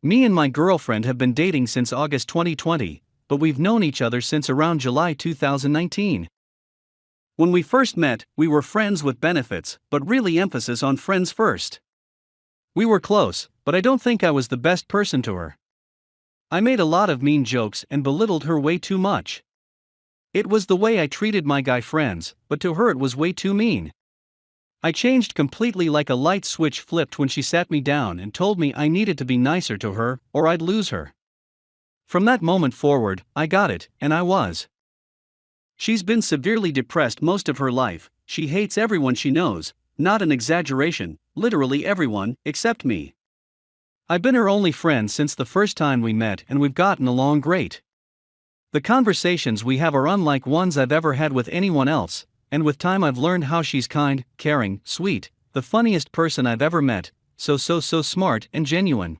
Me and my girlfriend have been dating since August 2020, but we've known each other since around July 2019. When we first met, we were friends with benefits, but really emphasis on friends first. We were close, but I don't think I was the best person to her. I made a lot of mean jokes and belittled her way too much. It was the way I treated my guy friends, but to her it was way too mean. I changed completely like a light switch flipped when she sat me down and told me I needed to be nicer to her, or I'd lose her. From that moment forward, I got it, and I was. She's been severely depressed most of her life. She hates everyone she knows, not an exaggeration, literally everyone, except me. I've been her only friend since the first time we met, and we've gotten along great. The conversations we have are unlike ones I've ever had with anyone else, and with time I've learned how she's kind, caring, sweet, the funniest person I've ever met, so smart and genuine.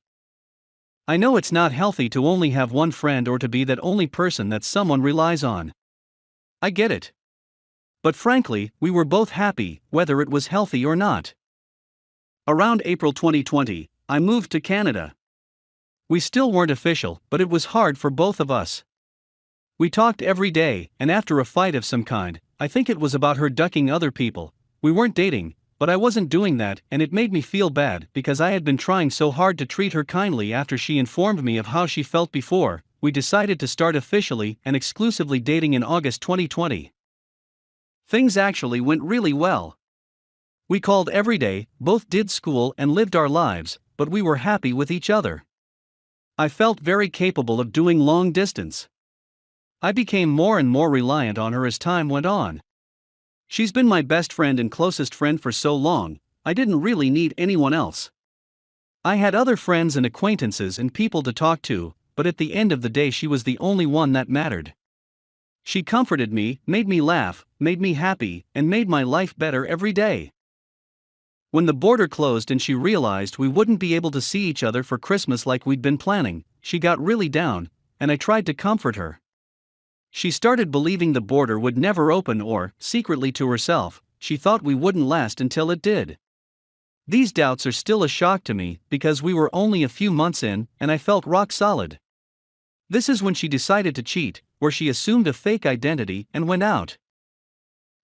I know it's not healthy to only have one friend or to be that only person that someone relies on. I get it. But frankly, we were both happy, whether it was healthy or not. Around April 2020, I moved to Canada. We still weren't official, but it was hard for both of us. We talked every day, and after a fight of some kind, I think it was about her ducking other people, we weren't dating, but I wasn't doing that, and it made me feel bad because I had been trying so hard to treat her kindly after she informed me of how she felt before. We decided to start officially and exclusively dating in August 2020. Things actually went really well. We called every day, both did school and lived our lives, but we were happy with each other. I felt very capable of doing long distance. I became more and more reliant on her as time went on. She's been my best friend and closest friend for so long, I didn't really need anyone else. I had other friends and acquaintances and people to talk to, but at the end of the day she was the only one that mattered. She comforted me, made me laugh, made me happy, and made my life better every day. When the border closed and she realized we wouldn't be able to see each other for Christmas like we'd been planning, she got really down, and I tried to comfort her. She started believing the border would never open or, secretly to herself, she thought we wouldn't last until it did. These doubts are still a shock to me because we were only a few months in and I felt rock solid. This is when she decided to cheat, where she assumed a fake identity and went out.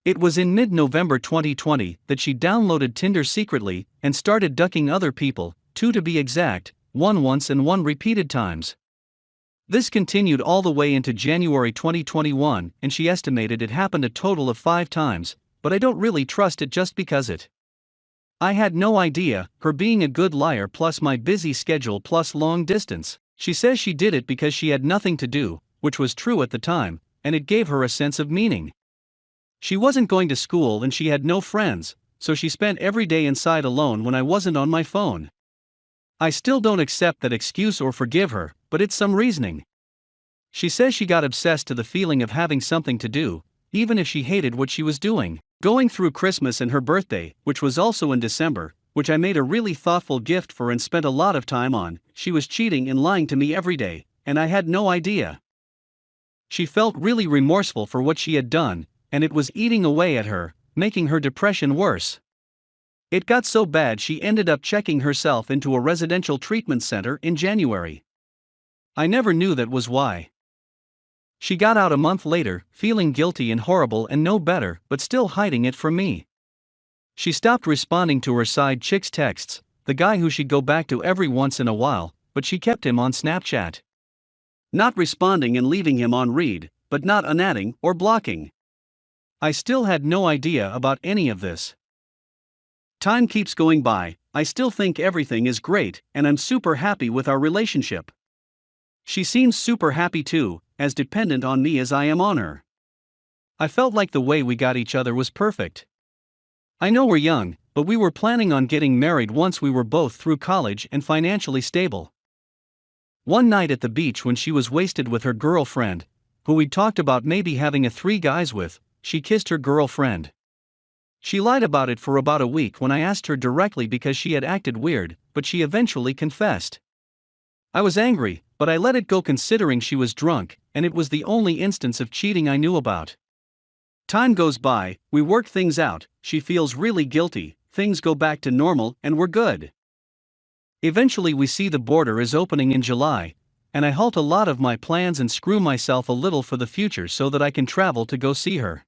It was in mid-November 2020 that she downloaded Tinder secretly and started ducking other people, 2 to be exact, 1 once and 1 repeated times. This continued all the way into January 2021, and she estimated it happened a total of 5 times, but I don't really trust it just because it. I had no idea, her being a good liar plus my busy schedule plus long distance. She says she did it because she had nothing to do, which was true at the time, and it gave her a sense of meaning. She wasn't going to school and she had no friends, so she spent every day inside alone when I wasn't on my phone. I still don't accept that excuse or forgive her, but it's some reasoning. She says she got obsessed to the feeling of having something to do, even if she hated what she was doing. Going through Christmas and her birthday, which was also in December, which I made a really thoughtful gift for and spent a lot of time on, she was cheating and lying to me every day, and I had no idea. She felt really remorseful for what she had done, and it was eating away at her, making her depression worse. It got so bad she ended up checking herself into a residential treatment center in January. I never knew that was why. She got out a month later, feeling guilty and horrible and no better, but still hiding it from me. She stopped responding to her side chick's texts, the guy who she'd go back to every once in a while, but she kept him on Snapchat. Not responding and leaving him on read, but not unadding or blocking. I still had no idea about any of this. Time keeps going by, I still think everything is great, and I'm super happy with our relationship. She seems super happy too, as dependent on me as I am on her. I felt like the way we got each other was perfect. I know we're young, but we were planning on getting married once we were both through college and financially stable. One night at the beach when she was wasted with her girlfriend, who we'd talked about maybe having a 3 guys with, she kissed her girlfriend. She lied about it for about a week when I asked her directly because she had acted weird, but she eventually confessed. I was angry, but I let it go considering she was drunk, and it was the only instance of cheating I knew about. Time goes by, we work things out, she feels really guilty, things go back to normal, and we're good. Eventually, we see the border is opening in July, and I halt a lot of my plans and screw myself a little for the future so that I can travel to go see her.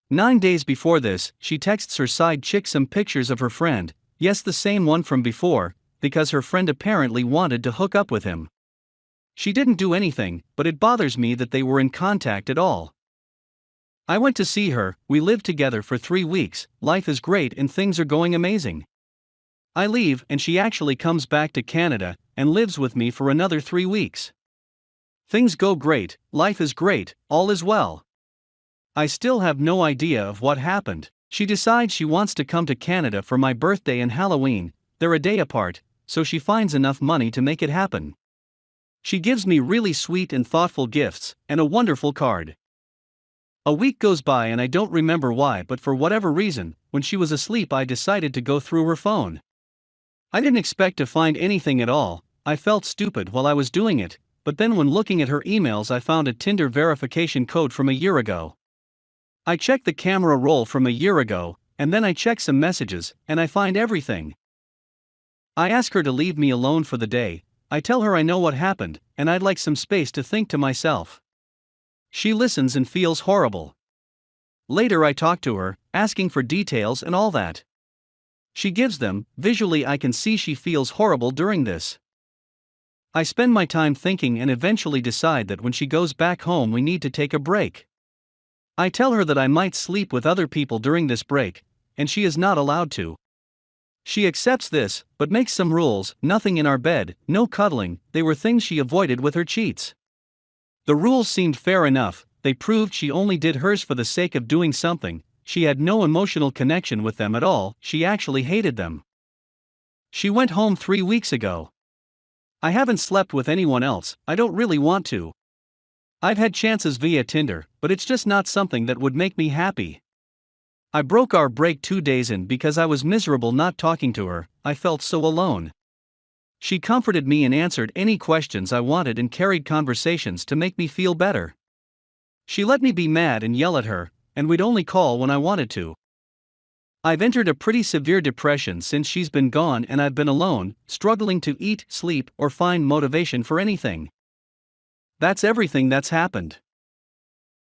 9 days before this, she texts her side chick some pictures of her friend, yes, the same one from before, because her friend apparently wanted to hook up with him. She didn't do anything, but it bothers me that they were in contact at all. I went to see her, we lived together for 3 weeks, life is great and things are going amazing. I leave and she actually comes back to Canada and lives with me for another 3 weeks. Things go great, life is great, all is well. I still have no idea of what happened. She decides she wants to come to Canada for my birthday and Halloween, they're a day apart, so she finds enough money to make it happen. She gives me really sweet and thoughtful gifts, and a wonderful card. A week goes by and I don't remember why, but for whatever reason, when she was asleep I decided to go through her phone. I didn't expect to find anything at all, I felt stupid while I was doing it, but then when looking at her emails I found a Tinder verification code from a year ago. I checked the camera roll from a year ago, and then I check some messages, and I find everything. I ask her to leave me alone for the day, I tell her I know what happened, and I'd like some space to think to myself. She listens and feels horrible. Later I talk to her, asking for details and all that. She gives them, visually I can see she feels horrible during this. I spend my time thinking and eventually decide that when she goes back home we need to take a break. I tell her that I might sleep with other people during this break, and she is not allowed to. She accepts this, but makes some rules, nothing in our bed, no cuddling, they were things she avoided with her cheats. The rules seemed fair enough, they proved she only did hers for the sake of doing something, she had no emotional connection with them at all, she actually hated them. She went home 3 weeks ago. I haven't slept with anyone else, I don't really want to. I've had chances via Tinder, but it's just not something that would make me happy. I broke our break 2 days in because I was miserable not talking to her, I felt so alone. She comforted me and answered any questions I wanted and carried conversations to make me feel better. She let me be mad and yell at her, and we'd only call when I wanted to. I've entered a pretty severe depression since she's been gone and I've been alone, struggling to eat, sleep, or find motivation for anything. That's everything that's happened.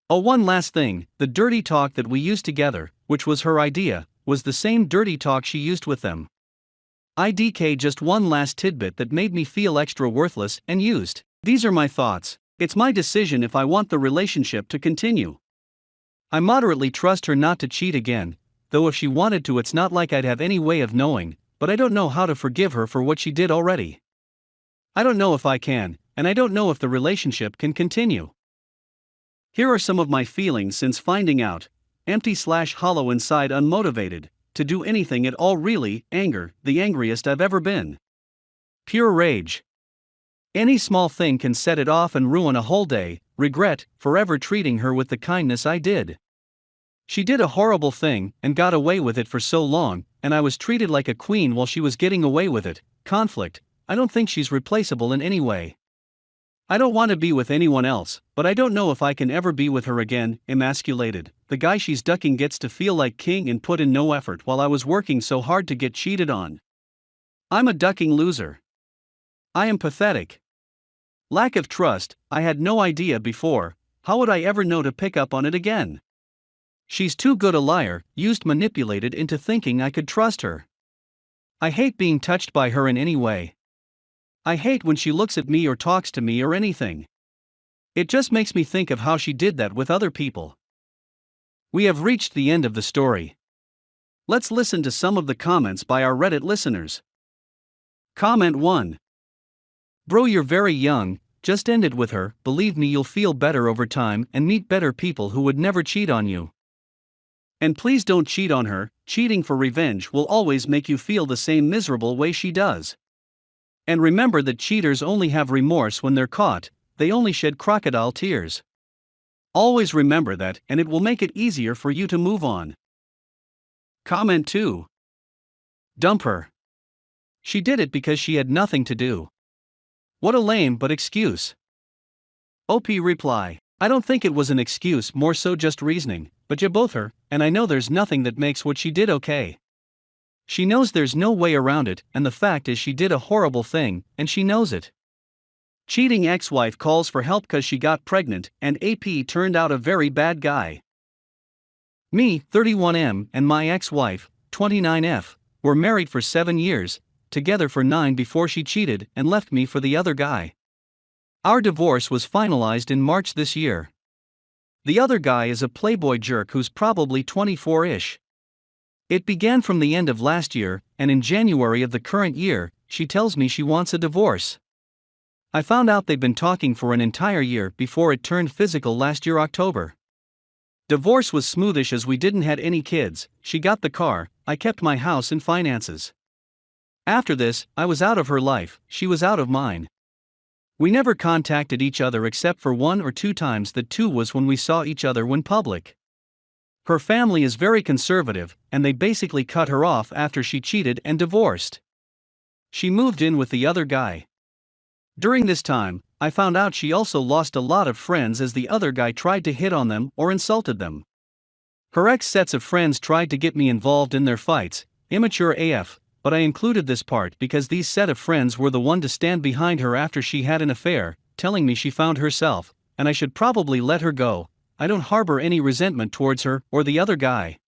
Oh, one last thing, the dirty talk that we used together, which was her idea, was the same dirty talk she used with them. IDK, just one last tidbit that made me feel extra worthless and used. These are my thoughts, it's my decision if I want the relationship to continue. I moderately trust her not to cheat again, though if she wanted to it's not like I'd have any way of knowing, but I don't know how to forgive her for what she did already. I don't know if I can, and I don't know if the relationship can continue. Here are some of my feelings since finding out, empty/hollow inside, unmotivated to do anything at all, really, anger, the angriest I've ever been. Pure rage. Any small thing can set it off and ruin a whole day, regret, forever treating her with the kindness I did. She did a horrible thing and got away with it for so long, and I was treated like a queen while she was getting away with it. Conflict, I don't think she's replaceable in any way. I don't want to be with anyone else, but I don't know if I can ever be with her again. Emasculated, the guy she's ducking gets to feel like king and put in no effort while I was working so hard to get cheated on. I'm a ducking loser. I am pathetic. Lack of trust, I had no idea before, how would I ever know to pick up on it again? She's too good a liar, manipulated into thinking I could trust her. I hate being touched by her in any way. I hate when she looks at me or talks to me or anything. It just makes me think of how she did that with other people. We have reached the end of the story. Let's listen to some of the comments by our Reddit listeners. Comment 1. Bro, you're very young, just end it with her, believe me you'll feel better over time and meet better people who would never cheat on you. And please don't cheat on her, cheating for revenge will always make you feel the same miserable way she does. And remember that cheaters only have remorse when they're caught, they only shed crocodile tears. Always remember that, and it will make it easier for you to move on. Comment 2. Dump her. She did it because she had nothing to do. What a lame but excuse. OP reply. I don't think it was an excuse, more so just reasoning, but you both her, and I know there's nothing that makes what she did okay. She knows there's no way around it, and the fact is she did a horrible thing, and she knows it. Cheating ex-wife calls for help cause she got pregnant, and AP turned out a very bad guy. Me, 31M, and my ex-wife, 29F, were married for 7 years, together for 9 before she cheated and left me for the other guy. Our divorce was finalized in March this year. The other guy is a playboy jerk who's probably 24-ish. It began from the end of last year, and in January of the current year, she tells me she wants a divorce. I found out they'd been talking for an entire year before it turned physical last year October. Divorce was smoothish as we didn't had any kids, she got the car, I kept my house and finances. After this, I was out of her life, she was out of mine. We never contacted each other except for 1 or 2 times, that too was when we saw each other when public. Her family is very conservative, and they basically cut her off after she cheated and divorced. She moved in with the other guy. During this time, I found out she also lost a lot of friends as the other guy tried to hit on them or insulted them. Her ex sets of friends tried to get me involved in their fights, immature AF, but I included this part because these set of friends were the one to stand behind her after she had an affair, telling me she found herself, and I should probably let her go. I don't harbor any resentment towards her or the other guy.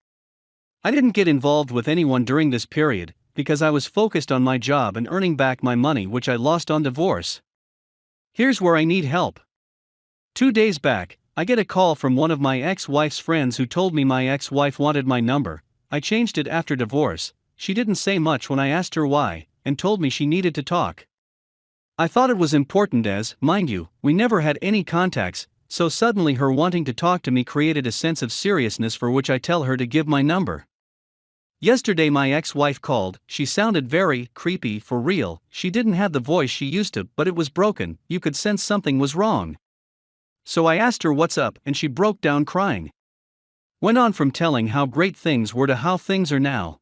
I didn't get involved with anyone during this period, because I was focused on my job and earning back my money which I lost on divorce. Here's where I need help. 2 days back, I get a call from one of my ex-wife's friends who told me my ex-wife wanted my number. I changed it after divorce. She didn't say much when I asked her why, and told me she needed to talk. I thought it was important as, mind you, we never had any contacts, so suddenly her wanting to talk to me created a sense of seriousness for which I tell her to give my number. Yesterday my ex-wife called, she sounded very creepy for real, she didn't have the voice she used to but it was broken, you could sense something was wrong. So I asked her what's up and she broke down crying. Went on from telling how great things were to how things are now.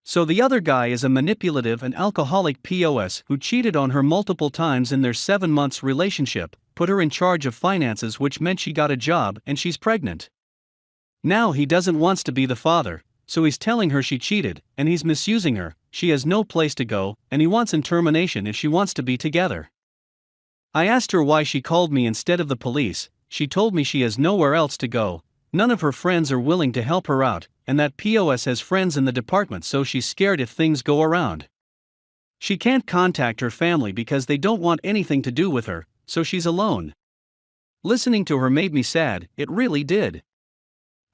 So the other guy is a manipulative and alcoholic POS who cheated on her multiple times in their 7 months relationship, put her in charge of finances which meant she got a job and she's pregnant. Now he doesn't wants to be the father, so he's telling her she cheated, and he's misusing her, she has no place to go, and he wants in termination if she wants to be together. I asked her why she called me instead of the police. She told me she has nowhere else to go, none of her friends are willing to help her out, and that POS has friends in the department so she's scared if things go around. She can't contact her family because they don't want anything to do with her, so she's alone. Listening to her made me sad, it really did.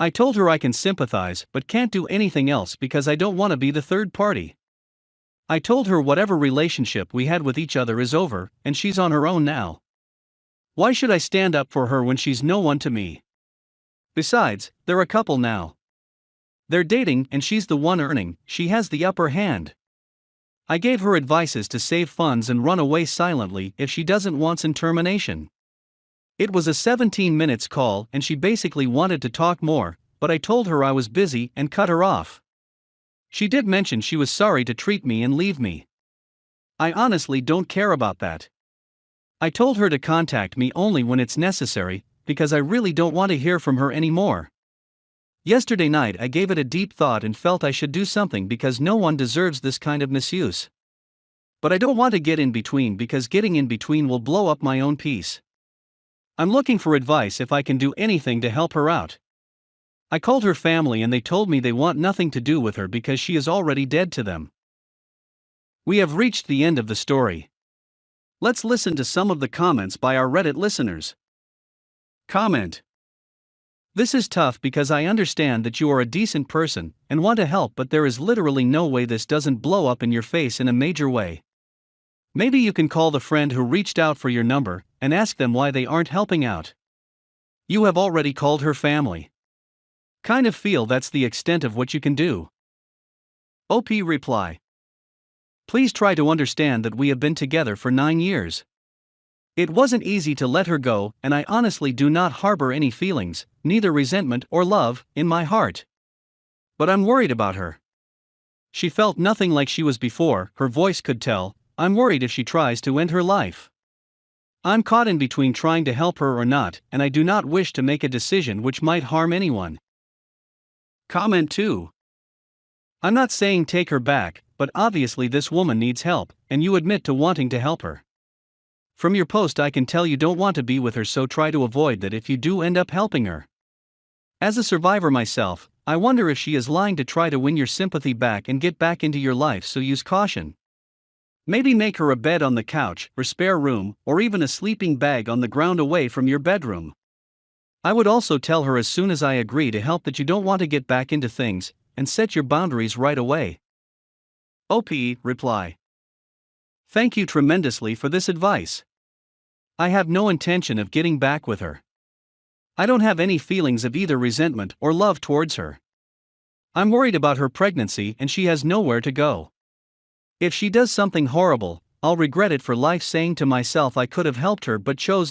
I told her I can sympathize but can't do anything else because I don't want to be the third party. I told her whatever relationship we had with each other is over, and she's on her own now. Why should I stand up for her when she's no one to me? Besides, they're a couple now. They're dating and she's the one earning, she has the upper hand. I gave her advices to save funds and run away silently if she doesn't want in termination. It was a 17 minutes call and she basically wanted to talk more, but I told her I was busy and cut her off. She did mention she was sorry to treat me and leave me. I honestly don't care about that. I told her to contact me only when it's necessary, because I really don't want to hear from her anymore. Yesterday night I gave it a deep thought and felt I should do something because no one deserves this kind of misuse. But I don't want to get in between because getting in between will blow up my own peace. I'm looking for advice if I can do anything to help her out. I called her family and they told me they want nothing to do with her because she is already dead to them. We have reached the end of the story. Let's listen to some of the comments by our Reddit listeners. Comment: This is tough because I understand that you are a decent person and want to help, but there is literally no way this doesn't blow up in your face in a major way. Maybe you can call the friend who reached out for your number and ask them why they aren't helping out. You have already called her family. Kind of feel that's the extent of what you can do. OP reply: Please try to understand that we have been together for 9 years. It wasn't easy to let her go, and I honestly do not harbor any feelings, neither resentment or love, in my heart. But I'm worried about her. She felt nothing like she was before, her voice could tell. I'm worried if she tries to end her life. I'm caught in between trying to help her or not, and I do not wish to make a decision which might harm anyone. Comment 2. I'm not saying take her back, but obviously this woman needs help, and you admit to wanting to help her. From your post, I can tell you don't want to be with her, so try to avoid that if you do end up helping her. As a survivor myself, I wonder if she is lying to try to win your sympathy back and get back into your life, so use caution. Maybe make her a bed on the couch, or spare room, or even a sleeping bag on the ground away from your bedroom. I would also tell her as soon as I agree to help that you don't want to get back into things, and set your boundaries right away. OP, reply. Thank you tremendously for this advice. I have no intention of getting back with her. I don't have any feelings of either resentment or love towards her. I'm worried about her pregnancy and she has nowhere to go. If she does something horrible, I'll regret it for life, saying to myself I could have helped her but chose not.